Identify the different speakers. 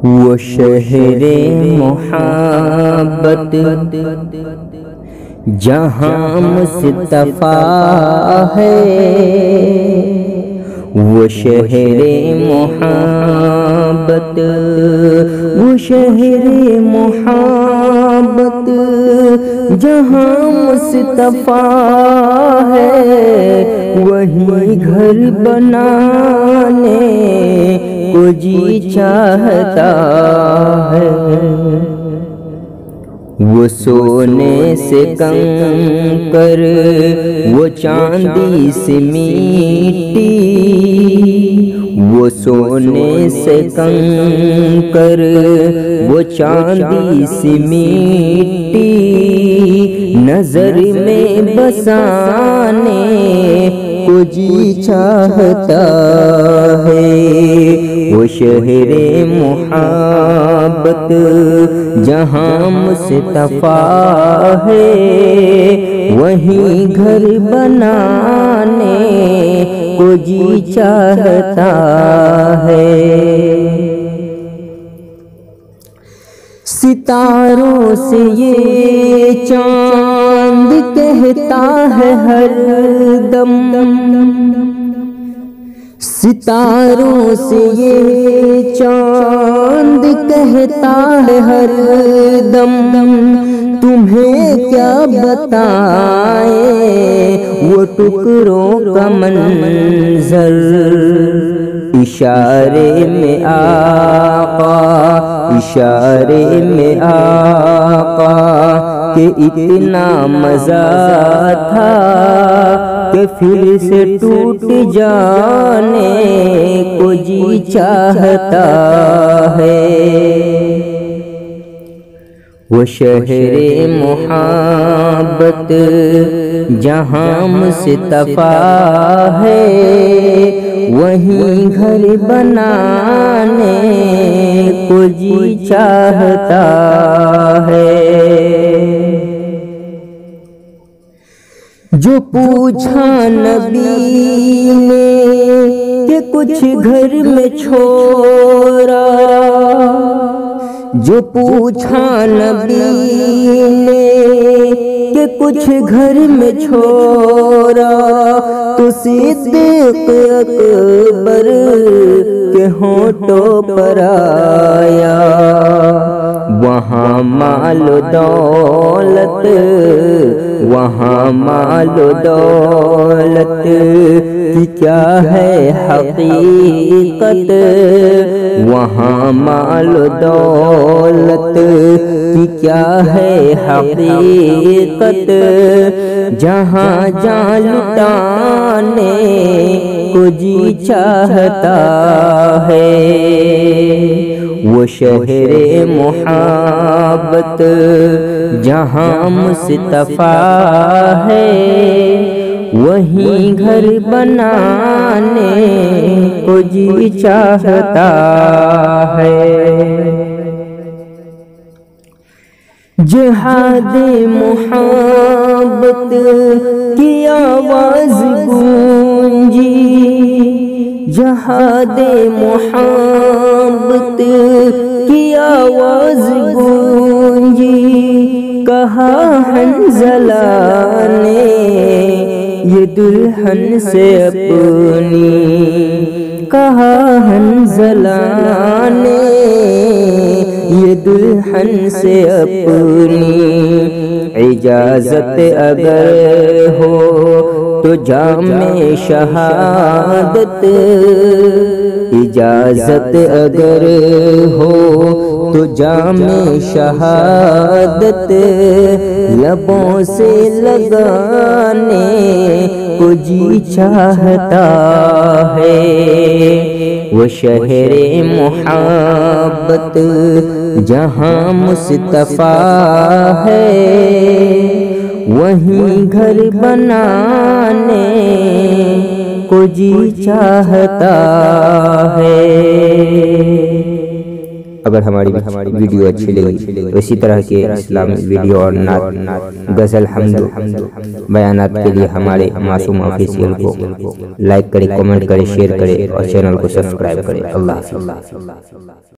Speaker 1: وہ شہر محبت جہاں مصطفیٰ ہے، وہ شہر محبت، وہ شہر محبت جہاں مصطفیٰ ہے، وہی گھر بنانے کو جی چاہتا ہے۔ وہ سونے سے کنکر، وہ چاندی سے مٹی، وہ سونے سے کنکر، وہ چاندی سے مٹی، نظر میں بسانے کو جی چاہتا ہے۔ وہ شہر محبت جہاں مصطفیٰ ہے، وہیں گھر بنانے کو جی چاہتا ہے۔ ستاروں سے یہ چاند کہتا ہے ہر دم، ستاروں سے یہ چاند کہتا ہے ہر دم، تمہیں کیا بتائیں وہ ٹکڑوں کا منظر، اشارے میں آقا، اشارے میں آقا کہ اتنا مزہ تھا کہ پھر سے ٹوٹ جانے کو جی چاہتا ہے۔ وہ شہر محبت جہاں مصطفیٰ ہے، وہیں گھر بنانے کو جی چاہتا ہے۔ جو پوچھا نبی نے کہ کچھ گھر میں چھوڑا، جو پوچھا نبی نے کہ کچھ گھر میں چھوڑا، تو صدیق اکبر کے ہونٹوں پر آیا، وہاں مال و دولت، وہاں مال و دولت کی کیا ہے حقیقت، وہاں مال و دولت کی کیا ہے حقیقت، جہاں جان لٹانے کو جی چاہتا ہے۔ وہ شہر محبت جہاں مصطفیٰ ہے، وہیں گھر بنانے کو جی چاہتا ہے۔ جہاد محبت کی آواز گونجی، جہاد محبت کی آواز گونجی، کہا حنظلہ نے یہ دلہن سے اپنی، کہا حنظلہ نے یہ دلہن سے اپنی، اجازت اگر ہو تو جامِ شہادت، اجازت اگر ہو تو جامِ شہادت لبوں سے لگانے کو جی چاہتا ہے۔ وہ شہر محبت جہاں مصطفیٰ ہے، وہیں گھر بنانے کو جی چاہتا ہے۔ اگر ہماری ویڈیو اچھی لگی تو اسی طرح کے اسلامی ویڈیو اور نعت، غزل، حمد بیانات کے لیے ہمارے معصوم آفیشیل کو لائک کریں، کمنٹ کریں، شیئر کریں اور چینل کو سبسکرائب کریں۔ اللہ حافظ۔